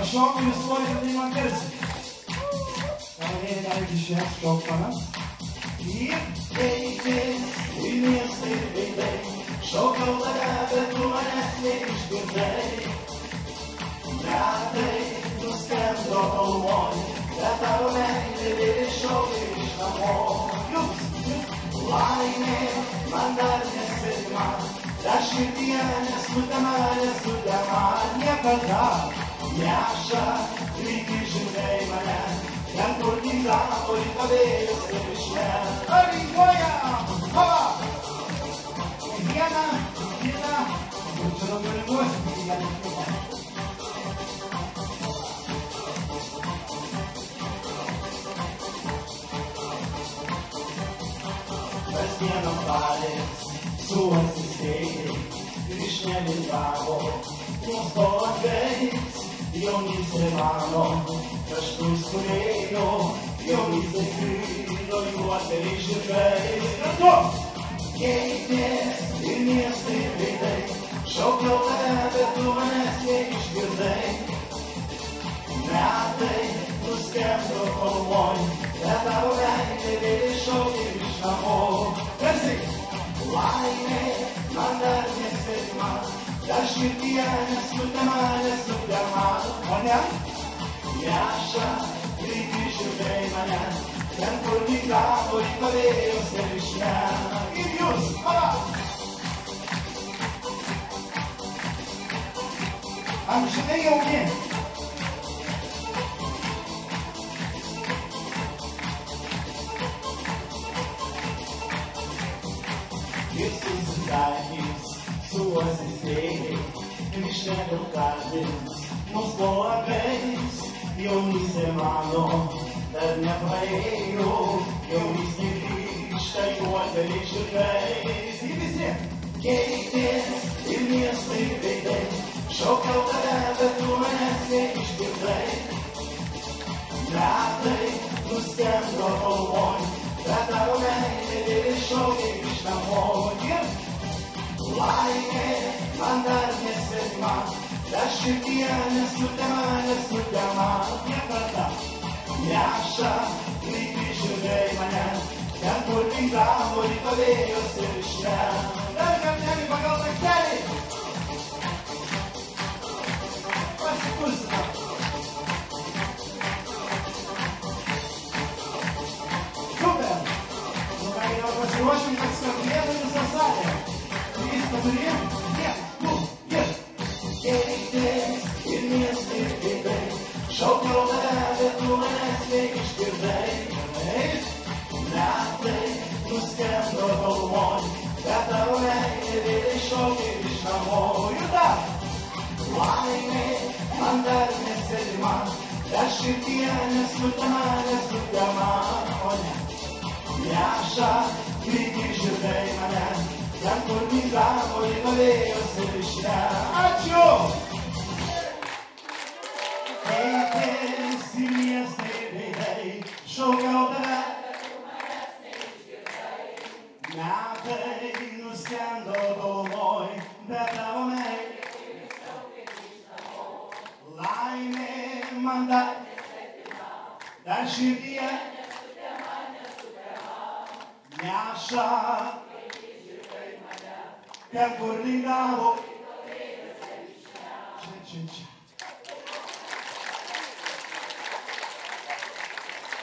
Aš šoku, jūs norite, tai man garsiai. Kalavėlė galite išės, šok panas. Ir Keitis į miestą ir veidai, šokau tave, bet tu manęs neišgirdai. Metai nuskendo kalvoj, bet tavo meilė vėl iššokai iš namo. Laimė man dar nesvetima, dar širdyje nesutema, niekada neša, lyg žinai mane, ten kur gyvavo į pavėjus ir išme. Arinkoja! Hava! Vieną, kitą. Čia daugiau nebuosi, tai gali kitą. Kasdieną palės su asistėjai, išnelimavo mums po langais. Jaunystė mano kažkur skurėjo, jaunystė krylo juodai žirgais. Kartu! Keitės ir miestai ir veidai, šaukiau tave, bet tu manęs neišgirdai. Metai nuskendo kalvoj, bet tavo meilė vėl iššaukė iš namo. Garsiai! Laimė man dar nesvetima, dar širdyje nesutema, O ne? neša, lyg žirgai mane, ten kur gyvavo į pavėjus ir išme. Ir jūs! Hava! Amžinai jauni! Ir susitaikys su asistėjai, ir išnevilkadins mus po langais. Jaunystė mano dar nepraėjo, jaunystė grįžta juodai žirgais. Ir visi! Keitės ir miestai ir veidai, šaukiau tave, bet tu manęs neišgirdai. Metai nuskendo kalvoj, bet tavo meilė vėl iššaukė iš namo. Ir Laimė man dar nesvetima, dar širdyje nesutema, niekada! neša, lyg žirgai mane, ten kur gyvavo į pavėjus ir išme. Dar kartelį pagal taktelį! Pasikursime! Super! Nu ką, jau pasiruošim, kad skambėtų visą salę. 3, 4, ir! Keitės ir miestai ir veidai, šaukiau tave, bet tu manęs neišgirdai. Metai nuskendo kalvoj, bet tavo meilė vėl iššaukė iš namo. Ir dar! Laimė man dar nesvetima, dar širdyje nesutema, o ne. Neša, lyg žirgai mane, ten kur gyvavo į pavėjus ir išme. Ačiū! Keitės ir miestai ir veidai, šaukiau tave. Metai nuskendo kalvoj, bet tavo meilė. Laimė man dar širdyje neša, ten kur lygavo. Čia.